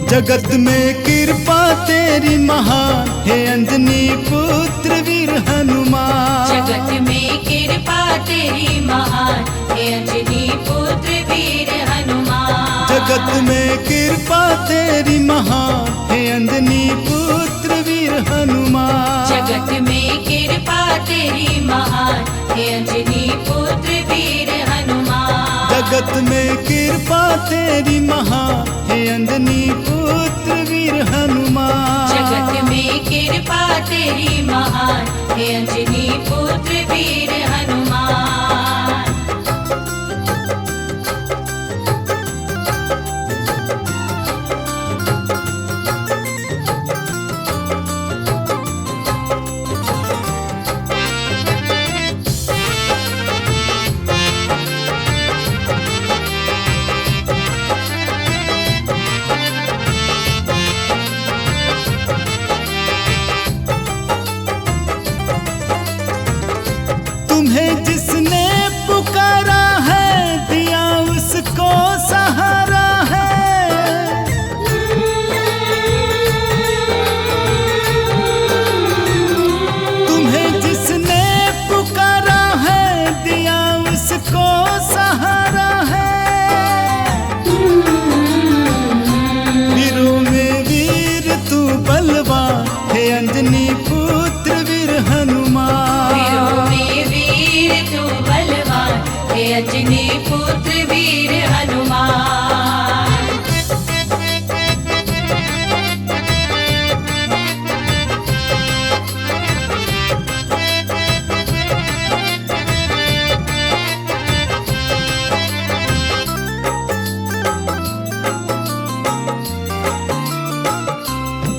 जगत में कृपा तेरी महान हे अंजनी पुत्र वीर हनुमान। जगत में कृपा तेरी महान हे अंजनी पुत्र वीर हनुमान। जगत में कृपा तेरी महान हे अंजनी पुत्र वीर हनुमान। जगत में कृपा तेरी महान हे अंजनी पुत्र वीर हनुमान। जगत में कृपा तेरी महान हे अंजनी पुत्र वीर हनुमान। जगत में कृपा तेरी महान हे अंजनी पुत्र वीर हनुमान। तुम्हें जिसने पुकारा है दिया उसको सहारा है। तुम्हें जिसने पुकारा है दिया उसको सहारा है। वीरों में वीर तू बलवान हे अंजनी पुत्र वीर हनुमान। तू बलवान हे अंजनी पुत्र वीर हनुमान।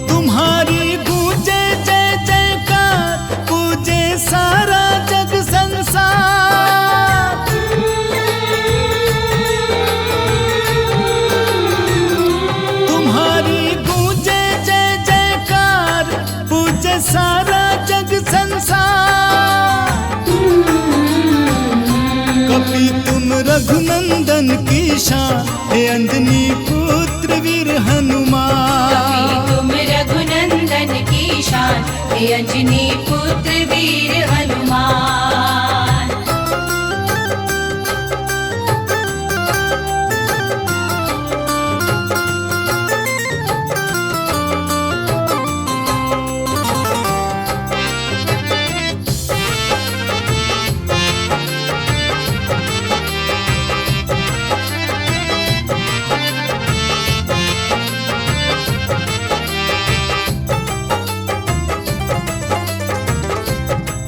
तुम्हारी गूंजे जय जयकार पूजे सारा जग संसार। तुम्हारी गूंजे जय जयकार पूजे सारा जग संसार। कपि तुम रघुनंदन की शान हे अंजनी पुत्र वीर हनुमान। तुम रघुनंदन की शान हे अंजनी पुत्र वीर हनुमान।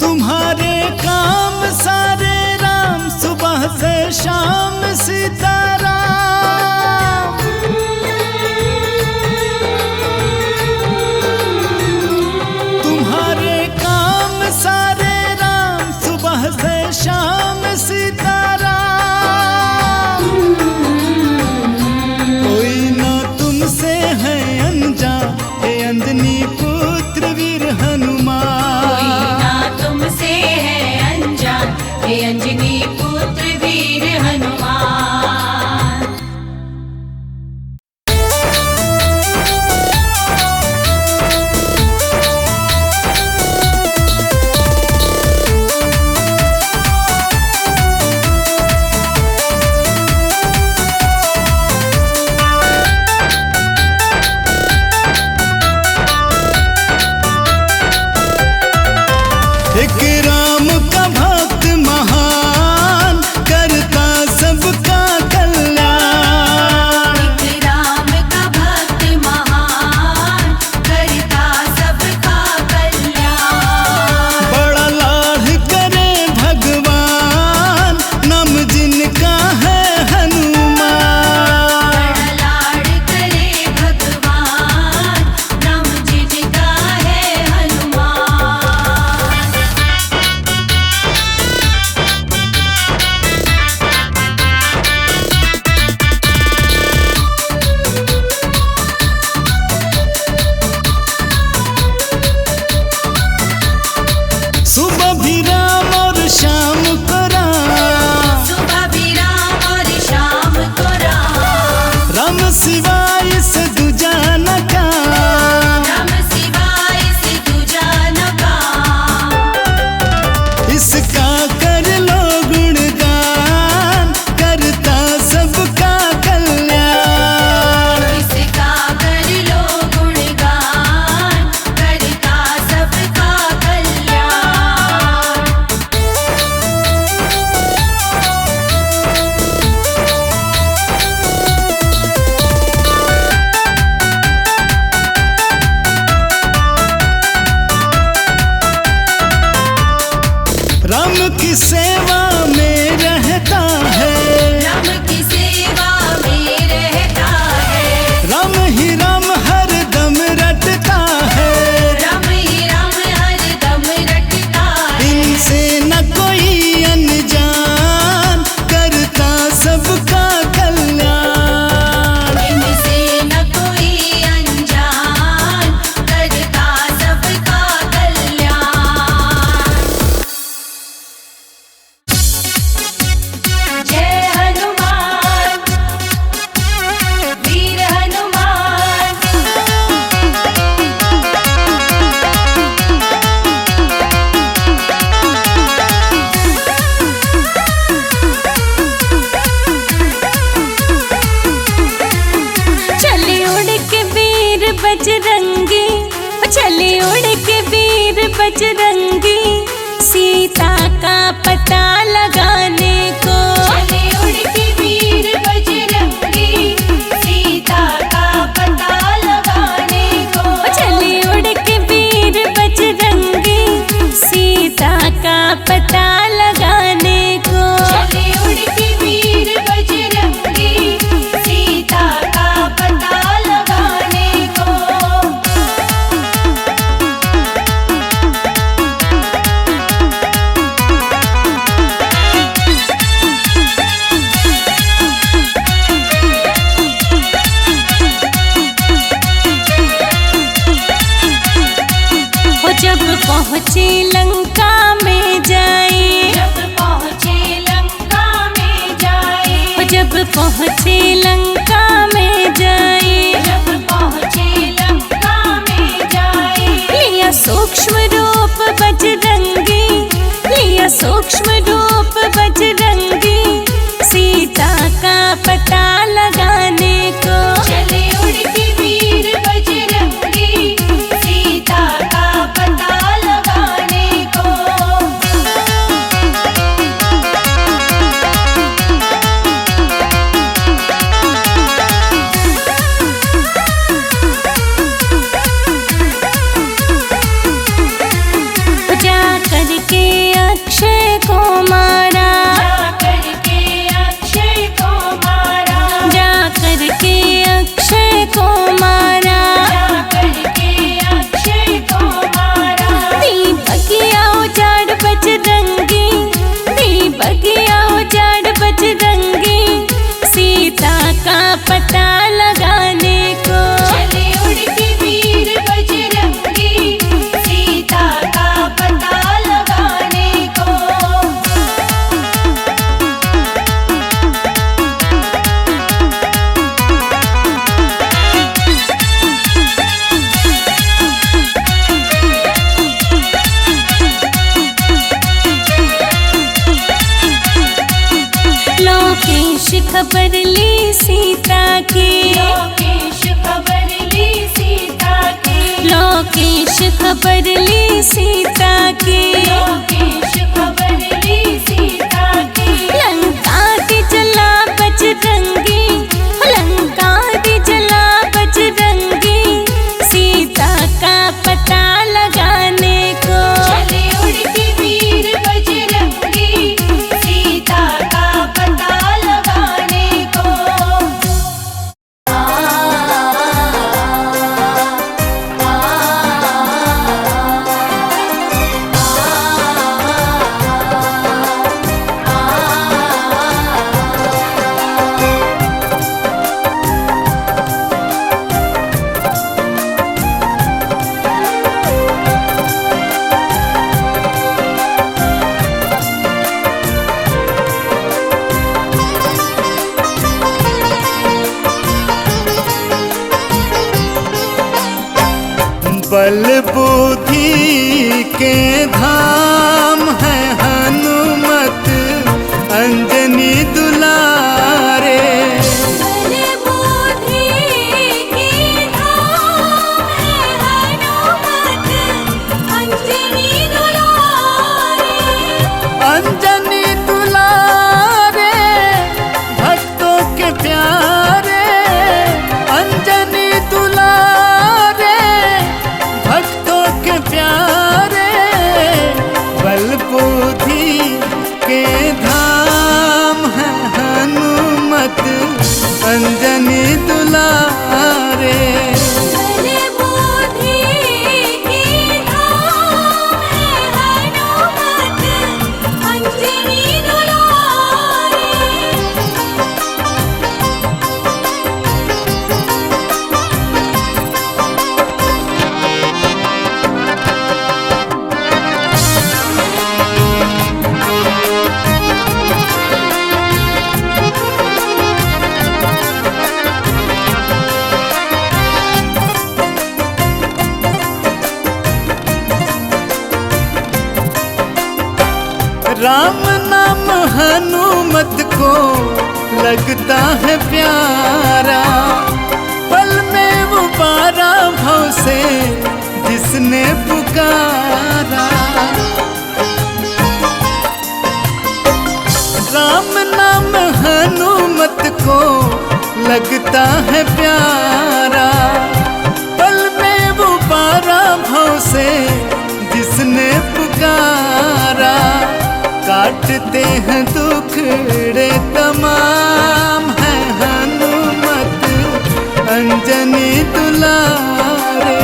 तुम्हारे काम उड़ के वीर बजरंगी सीता का पता लगाने को। चले उड़ के वीर बजरंगी सीता का पता लगाने को। चले उड़ के वीर बजरंगी सीता का पता लगाने को। चले उड़ के वीर बजरंगी सीता का पता लगाने को। जब पहुँचे लंका में जाए, जब पहुँचे लंका में जाए, जब पहुँचे लंका में जाए, जब पहुँचे लंका में जाए। लिया सूक्ष्म रूप बजरंगी, लिया सूक्ष्म रूप बजरंगी सीता का पता लगाने को। चले उड़ के वीर बजरंगी सीता का पता लगाने को। जा करके अक्षय को मारा, जा करके अक्षय को मारा, जा करके अक्षय को मारा। जा करके अक्षय को मारा। दीपकिया उजाड़ बजरंगी, दीपकिया उजाड़ बजरंगी सीता का पता लगाने को। चले उड़ के वीर बजरंगी सीता का पता लगाने को। लोकेश खबर ली सीता की, लोकेश खबर ली सीता की। लोकेश खबर ली सीता की। लोकेश खबर ली सीता की। लंका दी जला बजरंगी, लंका दी जला बजरंगी सीता का पता लगाने को। चले उड़ के वीर बजरंगी सीता का पता लगाने को। बल बुद्धि के धाम है हनुमत अंजनी दुलारे। बल बुद्धि के धाम है हनुमत अंजनी दुलारे। अंजनी दुलारे भक्तों के प्यारे, अंजनी दुलारे भक्तों के प्यारे। बल बुद्धि के धाम है हनुमत अंजनी दुलारे। बल बुद्धि के धाम है हनुमत अंजनी दुलारे। राम नाम हनुमत को लगता है प्यारा, पल में वो 12 भव से जिसने को लगता है प्यारा, पल में वो पारा भाव से जिसने पुकारा। काटते हैं दुखड़े तमाम है हनुमत अंजनी दुलारे।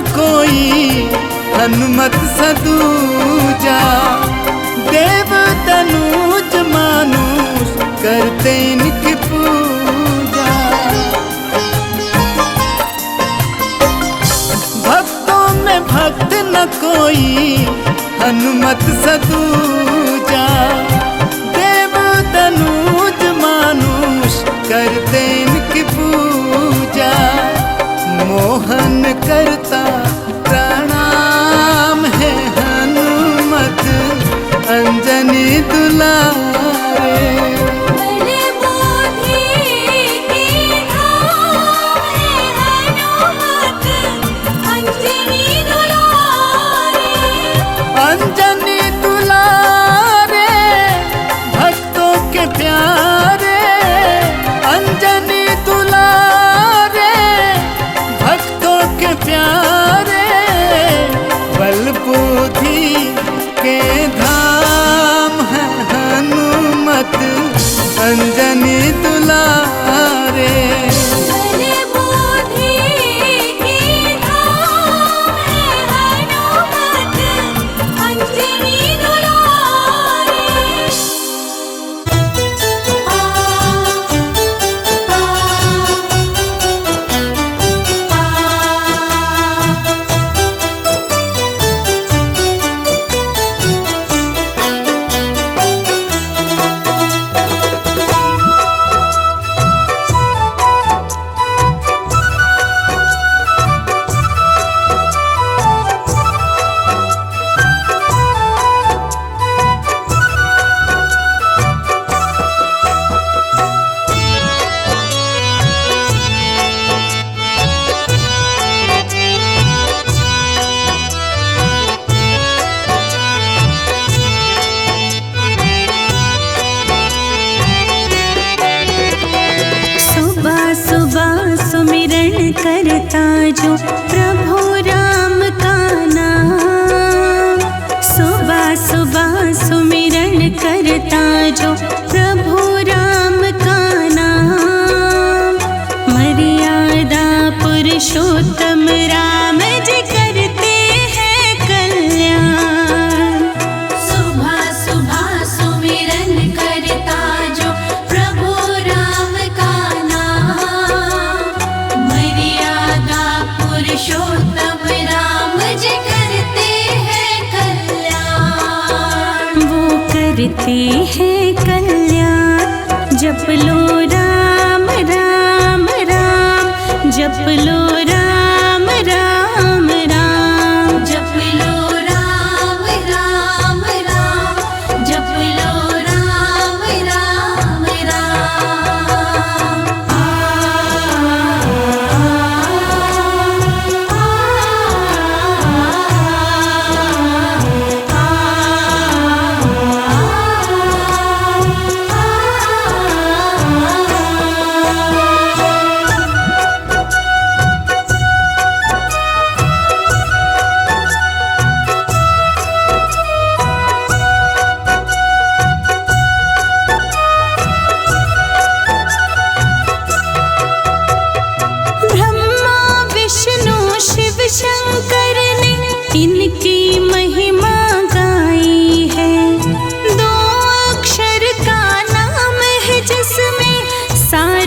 कोई हनुमत सदूजा, देव तनुज मानुष करते इनकी पूजा। भक्तों में भक्त न कोई हनुमत सदूजा, देव तनुज मानुष करते इनकी पूजा। मोहन करता प्रणाम है हनुमत अंजनी दुलारे। अंजनी दुलारे भक्तों के प्यारे, अंजनी दुलारे भक्तों के प्यारे। बल बुद्धि के धाम है हनुमत अंजनी दुलारे। करता जो प्रभु राम का नाम, सुबह सुबह सुमिरन करता जो प्रभु राम का नाम। मर्यादा पुरुषोत्तम राम जी करते हैं कल्याण। सुबह सुबह सुमिरन करता जो प्रभु राम का नाम। मर्यादा पुरुषोत्तम राम जी करते हैं कल्याण। वो करते हैं कल्याण। जप लो राम राम राम, जप लो राम राम राम, जप लो राम राम राम, जप लो राम राम राम।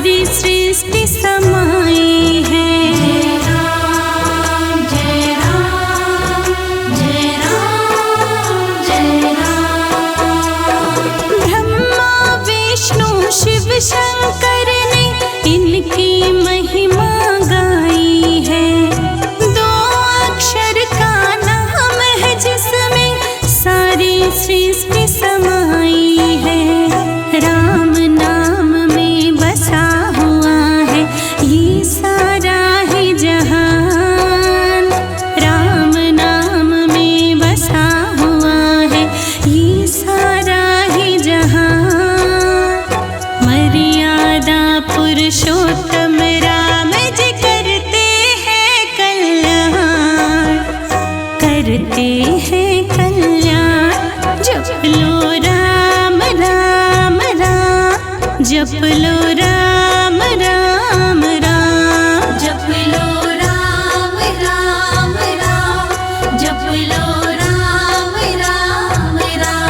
सारी सृष्टि समाई है। जय राम जय राम जय राम जय राम। ब्रह्मा विष्णु शिव शंकर ने इनकी महिमा गाई है। दो अक्षर का नाम है जिसमें सारी सृष्टि समाई है। राम नाम में बसा हुआ है ये सारा ही जहान। राम नाम में बसा हुआ है ये सारा ही जहान। मर्यादा पुरुषोत्तम राम जी करते हैं कल्याण, करते हैं कल्याण। जप लो राम राम राम, जप लो राम राम राम। जप लो राम राम राम जप लो राम राम राम।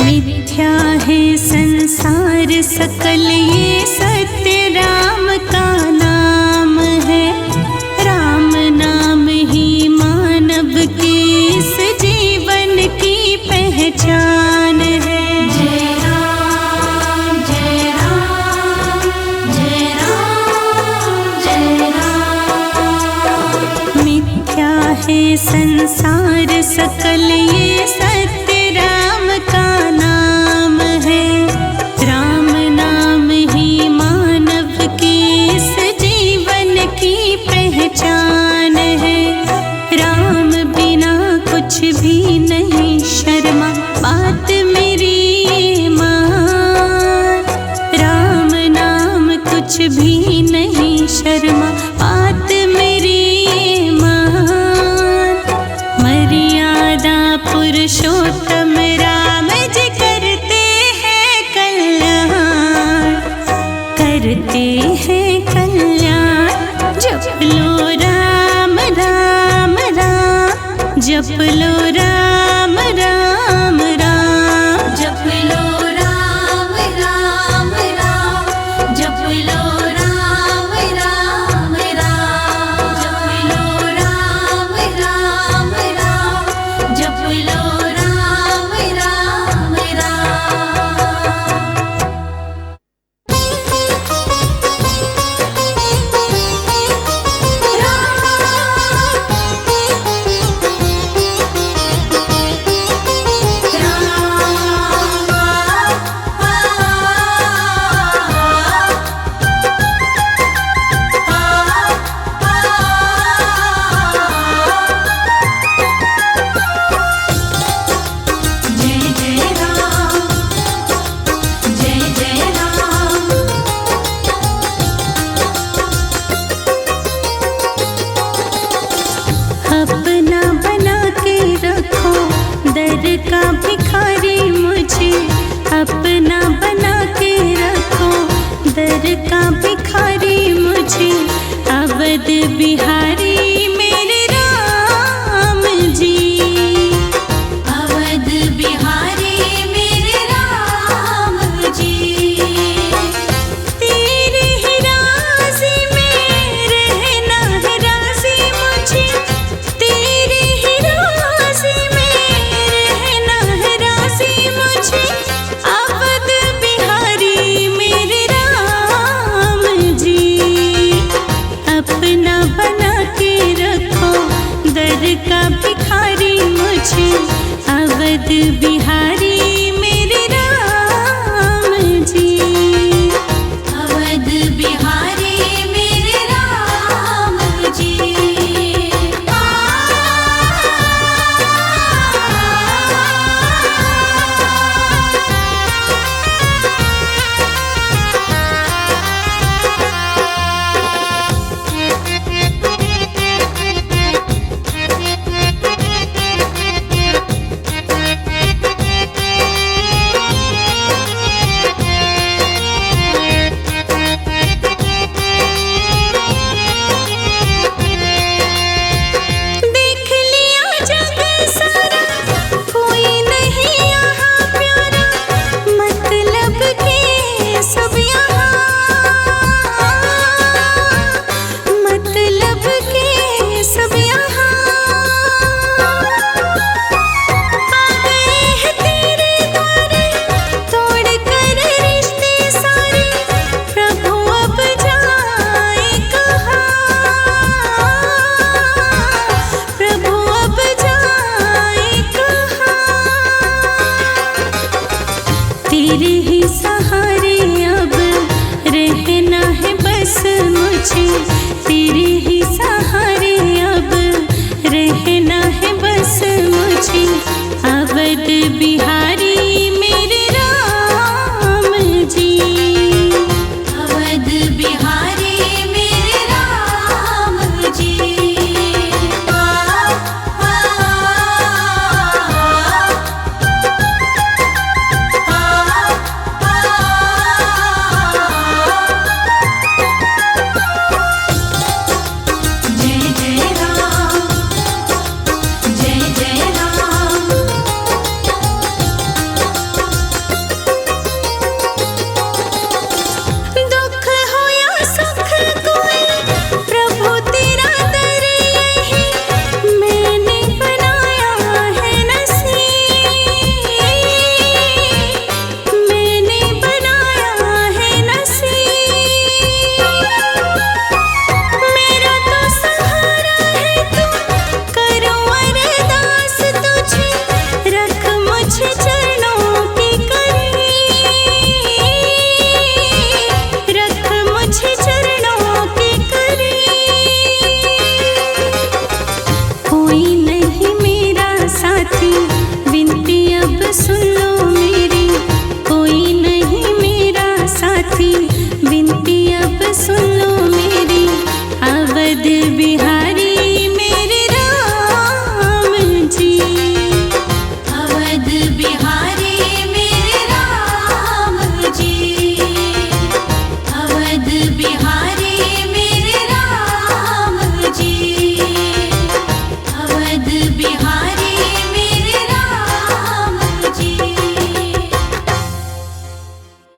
मिथ्या है संसार सकल ये सत्य राम का नाम है। राम नाम ही मानव के इस जीवन की पहचान है। जय राम जय राम जय राम जय राम। मिथ्या है संसार सकल ये सत्य राम का नाम है। राम नाम ही मानव के इस जीवन की पहचान है। राम बिना कुछ भी नहीं शर्मा बात मेरी ये मान। राम नाम कुछ भी नहीं शर्मा बात मेरी ये मान। मर्यादा पुरुषोत्तम राम जी करते हैं कल्याण, करते हैं कल्याण। जप लो राम राम राम, जप लो राम राम राम। जप लो राम राम राम जप लो राम राम राम। जप लो राम राम राम जप लो राम राम जय जय राम जय जय राम। अपना बना के रखो दर का भिखारी मुझे। अपना बना के रखो दर का भिखारी मुझे। अवध बिहारी मेरे राम जी। अवध बिहारी मेरे राम जी। तेरे ही राज़ी में रहना है राज़ी मुझे। तेरे ही राज़ी में रहना है राज़ी मुझे। अवध बिहारी मेरे राम जी। अपना बना के रखो दर का भिखारी मुझे। अवध बिहारी